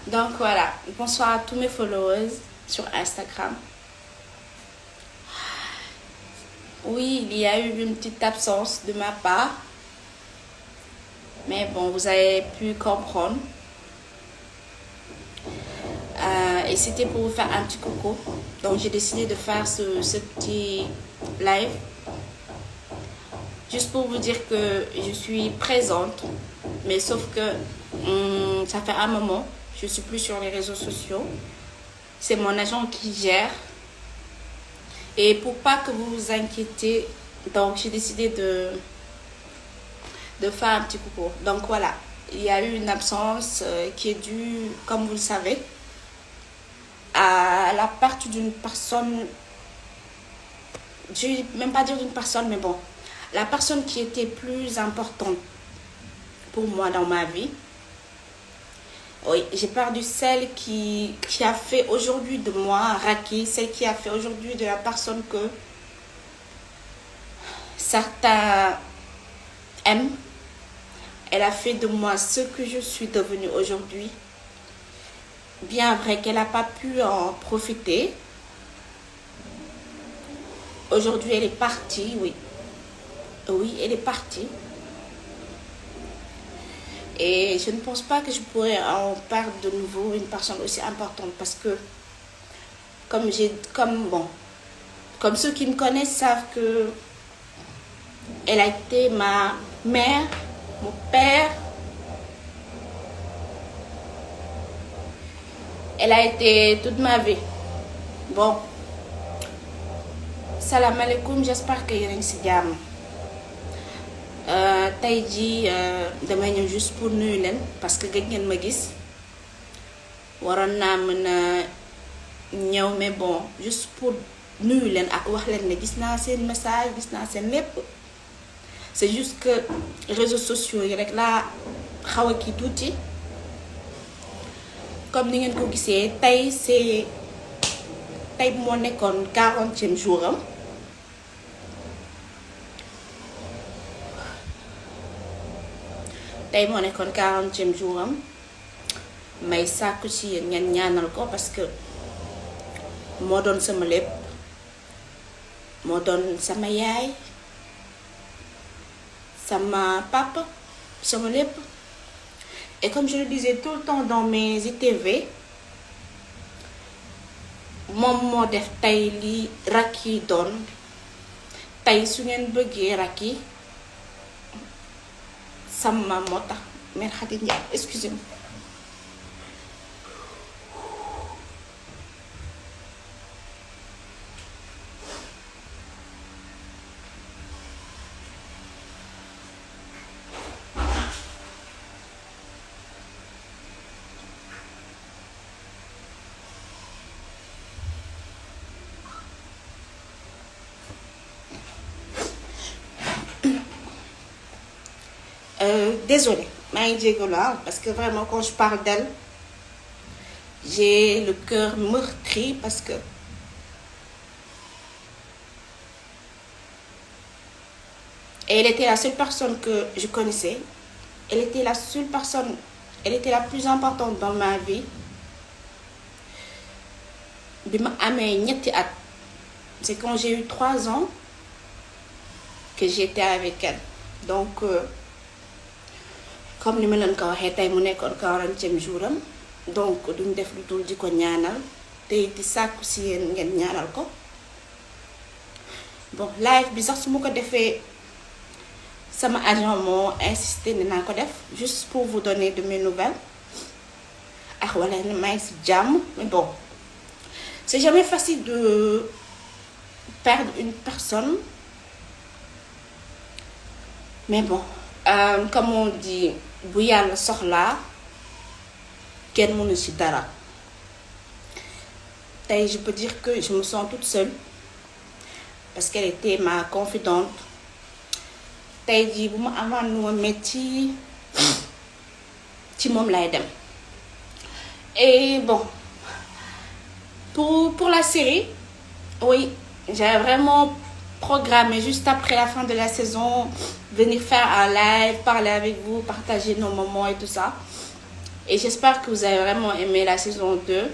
Donc voilà, bonsoir à tous mes followers sur Instagram. Oui, il y a eu une petite absence de ma part. Mais bon, vous avez pu comprendre. Et c'était pour vous faire un petit coucou. Donc j'ai décidé de faire ce petit live. Juste pour vous dire que je suis présente. Mais sauf que ça fait un moment. Je ne suis plus sur les réseaux sociaux. C'est mon agent qui gère. Et pour pas que vous vous inquiétez, donc j'ai décidé de faire un petit coucou. Donc voilà, il y a eu une absence qui est due, comme vous le savez, à la perte d'une personne. Je ne vais même pas dire d'une personne, mais bon, la personne qui était plus importante pour moi dans ma vie. Oui, j'ai perdu celle qui a fait aujourd'hui de moi Raki, celle qui a fait aujourd'hui de la personne que certains aiment. Elle a fait de moi ce que je suis devenue aujourd'hui. Bien vrai qu'elle n'a pas pu en profiter. Aujourd'hui, elle est partie, oui. Oui, elle est partie. Et je ne pense pas que je pourrais en perdre de nouveau une personne aussi importante parce que comme ceux qui me connaissent savent que elle a été ma mère, mon père. Elle a été toute ma vie. Bon. Salam alaikum, j'espère que yéen a ngi si jàmm. Tey jii damay ñëw juste pour nuyu leen parce que gëj ngeen ma gis. Waroon naa mën a ñëw mais bon juste pour nuyu leen ak wax leen ne gis naa seen message, gis naa seen lépp. C'est juste que réseaux sociaux yi rek laa xaw a kii tuuti. Comme ni ngeen ko gisee tey moo nekkoon 40e jour am. Tey moo nekkoon 40e jour am. May sàkku ci yéen ngeen ñaanal ko parce que moo doon sama lépp. Moo doon sama yaay, sama papa, sama lépp. Et comme je le disais tout le temps dans mes ITV, moom moo def tey li Racky doon. Tey su ngeen bëggee Racky sama moo tax mère Khady Ndiaye, excusez-moi. Désolée, parce que vraiment quand je parle d'elle, j'ai le cœur meurtri parce que elle était la seule personne que je connaissais. Elle était la seule personne, elle était la plus importante dans ma vie. Bi ma amee ñetti at, c'est quand j'ai eu 3 ans que j'étais avec elle. Donc comme ni ma leen ko waxee tey mu nekkoon 40e jour am. Donc duñ def lu dul di ko ñaanal tey di sàkku si yéen ngeen ñaanal ko. Bon live bi sax su ma ko defee sama agent moo insisté ne naa ko def juste pour vous donner de mes nouvelles. ak wala ne maa ngi si jàmm. Mais bon c'est jamais facile de perdre une personne. Mais bon comme on dit, bu yàlla soxlaa kenn mënu ci dara. Tey je peux dire que je me sens toute seule parce qu'elle était ma confidente. Tey jii bu ma amaan nu ma metti ci moom lay dem. Et bon pour la série, oui, j'ai vraiment programmé juste après la fin de la saison venir faire un live, parler avec vous, partager nos moments et tout ça. Et j'espère que vous avez vraiment aimé la saison 2.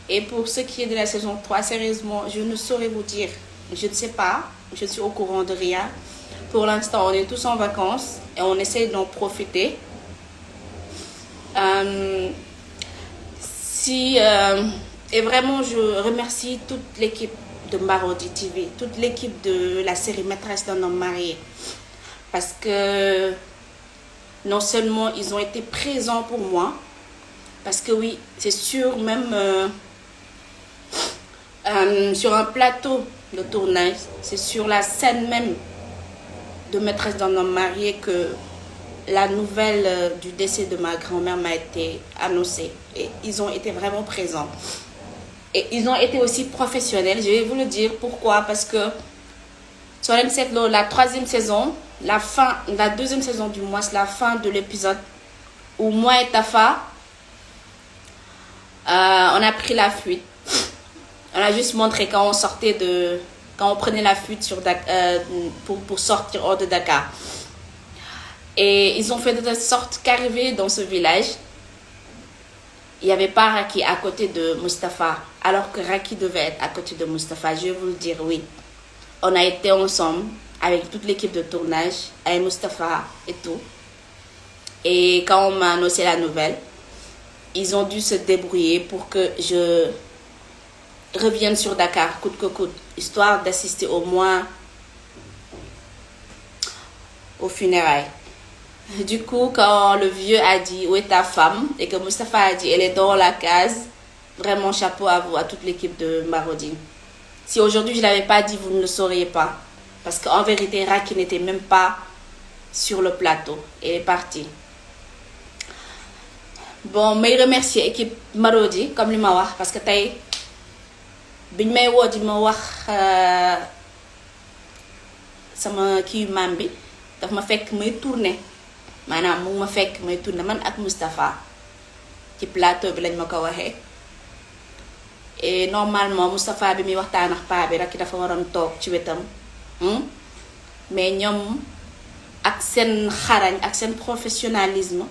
Et pour ce qui est de la saison 3, sérieusement, je ne saurais vous dire. Je ne sais pas. Je suis au courant de rien. Pour l'instant, on est tous en vacances et on essaie d'en profiter. Et vraiment, je remercie toute l'équipe de Marodi TV, toute l'équipe de la série Maîtresse d'un homme marié. Parce que non seulement ils ont été présents pour moi, parce que oui, c'est sûr, même sur un plateau de tournage, c'est sur la scène même de Maîtresse d'un homme marié que la nouvelle du décès de ma grand-mère m'a été annoncée. Et ils ont été vraiment présents. Et ils ont été aussi professionnels. Je vais vous le dire pourquoi. Parce que sur la troisième saison, la deuxième saison du mois, c'est la fin de l'épisode où moi et Tafa, on a pris la fuite. On a juste montré quand on prenait la fuite pour sortir hors de Dakar. Et ils ont fait de telle sorte qu'arrivé dans ce village, il n'y avait pas Raki à côté de Mustapha, alors que Raki devait être à côté de Mustapha. Je vais vous le dire, oui. On a été ensemble avec toute l'équipe de tournage, avec Mustapha et tout. Et quand on m'a annoncé la nouvelle, ils ont dû se débrouiller pour que je revienne sur Dakar, coûte que coûte, histoire d'assister au moins aux funérailles. Du coup, quand le vieux a dit où est ta femme et que Mustapha a dit elle est dans la case, vraiment chapeau à vous, à toute l'équipe de Marodi. Si aujourd'hui je ne l'avais pas dit, vous ne le sauriez pas. Parce qu'en vérité, Raki n'était même pas sur le plateau. Elle est partie. Bon, mais remercier l'équipe Marodi, comme lui m'a dit, parce que taï, biñ may woo di ma wax sama kii maam bi daf ma fekk may tourner. Maanaam mu ma fekk may tourner man ak Mustapha ci plateau bi lañ ma ko waxee. Et normalement Mustapha bi muy waxtaan ak paa bi Raki dafa waroon toog ci wetam. Mais ñoom ak seen xarañ ak seen professionnalisme,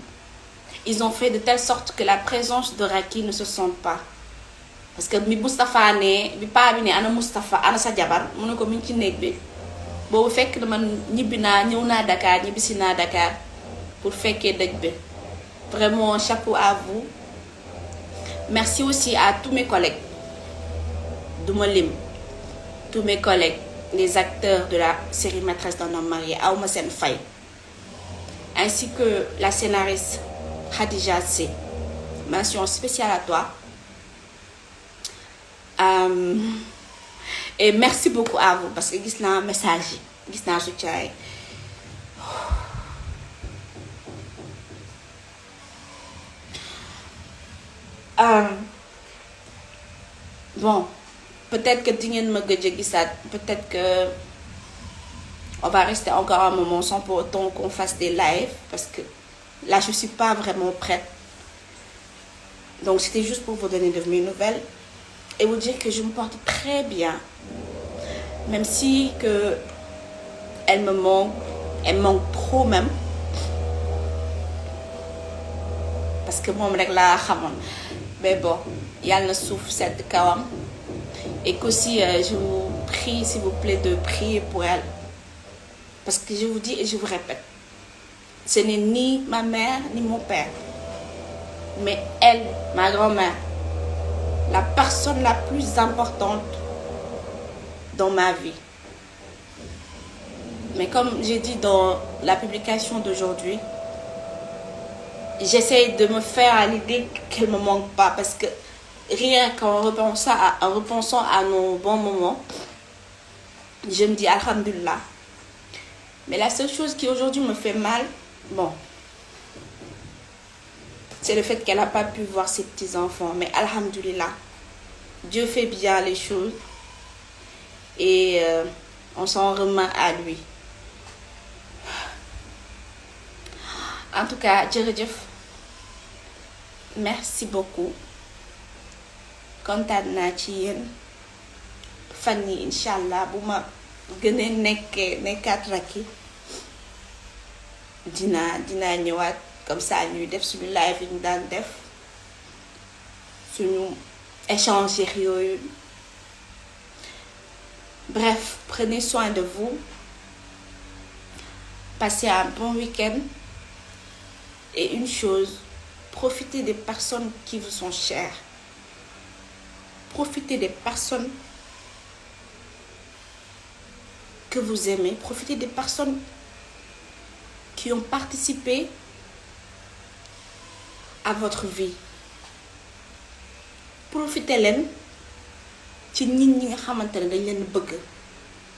ils ont fait de telle sorte que la présence de Raki ne se sente pas. Parce que bi Mustapha ne bi paa bi ne ana Mustapha ana sa jabar mu ne ko mi ngi ci néeg bi boobu fekk na man ñibbi naa ñëw naa Dakar ñibbisi naa Dakar pour fekkee dëj bi. Vraiment chapeau à vous. Merci aussi à tous mes collègues duma lim, tous mes collègues, les acteurs de la série Maîtresse d'un homme marié, awma seen fay, ainsi que la scénariste Khadija C. Mention spéciale à toi. Et merci beaucoup à vous parce que gis naa message yi, gis naa soutien yi. Bon, peut-être que di ngeen ma gëj a gisaat, peut-être que on va rester encore un moment sans pour autant qu'on fasse des lives parce que là je suis pas vraiment prête. Donc c'était juste pour vous donner de mes nouvelles et vous dire que je me porte très bien, même si que elle manque trop même, parce que moom rek laa xamoon. Mais bon, yàlla na suuf sedd kawam. Et qu'aussi je vous prie s'il vous plaît de prier pour elle, parce que je vous dis et je vous répète, ce n'est ni ma mère ni mon père, mais elle, ma grand-mère, la personne la plus importante dans ma vie. Mais comme j'ai dit dans la publication d'aujourd'hui, j'essaie de me faire à l'idée qu'elle ne me manque pas, parce que rien qu'en repensant à nos bons moments, je me dis alhamdulillah. Mais la seule chose qui aujourd'hui me fait mal, bon, c'est le fait qu'elle n'a pas pu voir ses petits-enfants. Mais alhamdulillah, Dieu fait bien les choses et on s'en remet à lui. En tout cas, jërëjëf, merci beaucoup. Kontaan naa ci yéen. Fan yi inshallah bu ma gënee nekkaat Raki dinaa ñëwaat comme ça ñuy def suñu live yi ñu daan def suñu échange yooyu. Bref, prenez soin de vous, passez un bon week-end et une chose, profitez des personnes qui vous sont chères, profitez des personnes que vous aimez, profitez des personnes qui ont participé à votre vie. Profitez-leen ci nit ñi nga xamante ne dañ leen bëgg,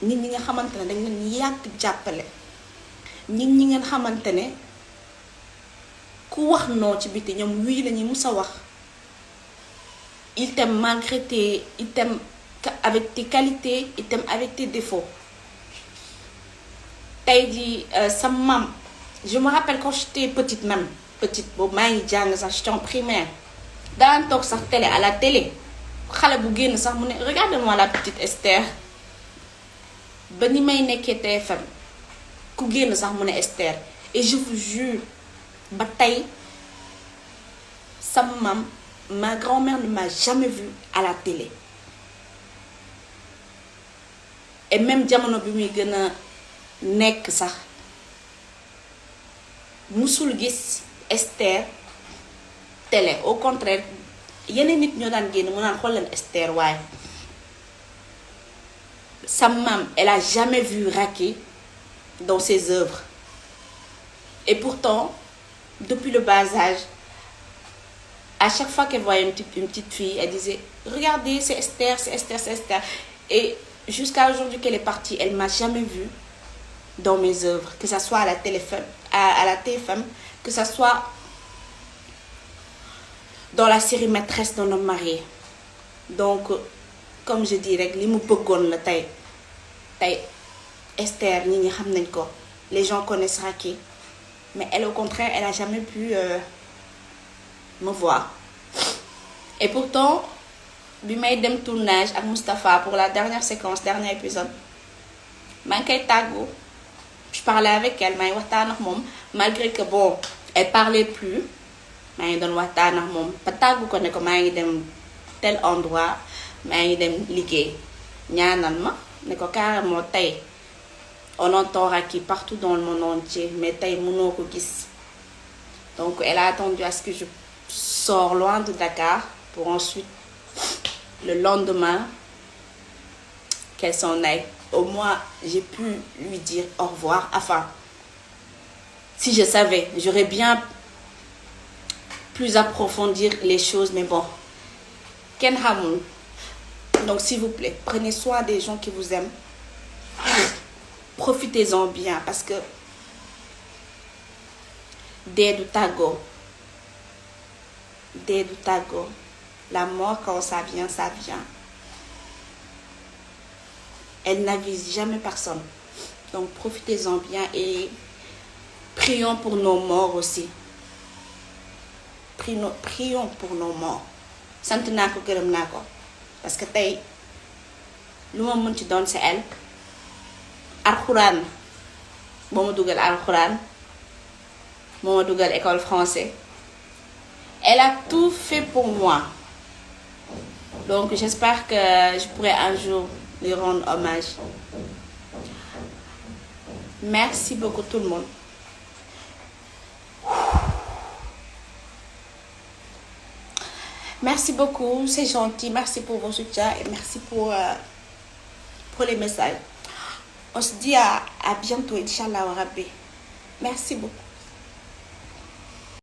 nit ñi nga xamante ne dañ leen yàgg jàppale, nit ñi ngeen xamante ne ku wax noo ci biti ñoom wii lañuy musa wax. Ils t'aiment malgré ils t'aiment avec tes qualités, ils t'aiment avec tes défauts. Tey jii sa maam, je me rappelle quand j'étais petite, même petite boobu maa ngi jàng sax, j'étais en primaire, daan toog sax télé à la télé xale bu génn sax mu ne regarde-moi la petite Esther. Ba ni may nekkee TFM ku génn sax mu ne Esther. Et je vous jure ba tey sama maam, ma grand-mère ne m'a jamais vue à la télé. Et même jamono bi muy gën a nekk sax musul gis Esther télé. Au contraire, yeneen nit ñoo daan génn mu naan xool leen Esther waaye sa maam, elle a jamais vu Racky dans ses œuvres. Et pourtant, depuis le bas âge, à chaque fois qu'elle voyait une petite fille, elle disait regardez, c'est Esther, c'est Esther, c'est Esther. Et jusqu'à aujourd'hui qu'elle est partie, elle m'a jamais vue dans mes œuvres, que ça soit à la TFM, que ça soit dans la série Maîtresse d'un homme marié. Donc comme je dis rek li mu bëggoon la tey Esther ñi ñi xam nañ ko, les gens connaissent Racky, mais elle au contraire elle a jamais pu me voir. Et pourtant bi may dem tournage ak Moustapha pour la dernière séquence, dernier épisode, maa ngi koy tàggu, je parlais avec elle, maa ngi waxtaan ak moom, malgré que bon elle parlait plus, maa ngi doon waxtaan ak moom ba tàggu ko ne ko maa ngi dem tel endroit, maa ngi dem liggéey, ñaanal ma ne ko carrément tey on entend Racky partout dans le monde entier, mais tey mënoo ko gis. Donc elle a attendu à ce que je sors loin de Dakar pour ensuite le lendemain qu'elle s'en aille. Au moins j'ai pu lui dire au revoir. Enfin, si je savais, j'aurais bien plus approfondir les choses, mais bon, kenn xamul. Donc s'il vous plaît, prenez soin des gens qui vous aiment, profitez-en bien, parce que dee du tàggoo, la mort quand ça vient, elle n'avise jamais personne. Donc profitez-en bien et prions pour nos morts aussi. Prions pour nos morts. Sant naa ko, gërëm naa ko, parce que tey lu ma mën ci doon c'est elle. Alxuraan moo ma dugal alxuraan, moo ma dugal école français. Elle a tout fait pour moi. Donc j'espère que je pourrai un jour lui rendre hommage. Merci beaucoup tout le monde. Merci beaucoup, c'est gentil. Merci pour vos soutiens et merci pour les messages. On se dit à bientôt, Inch'Allah Rabbi. Merci beaucoup.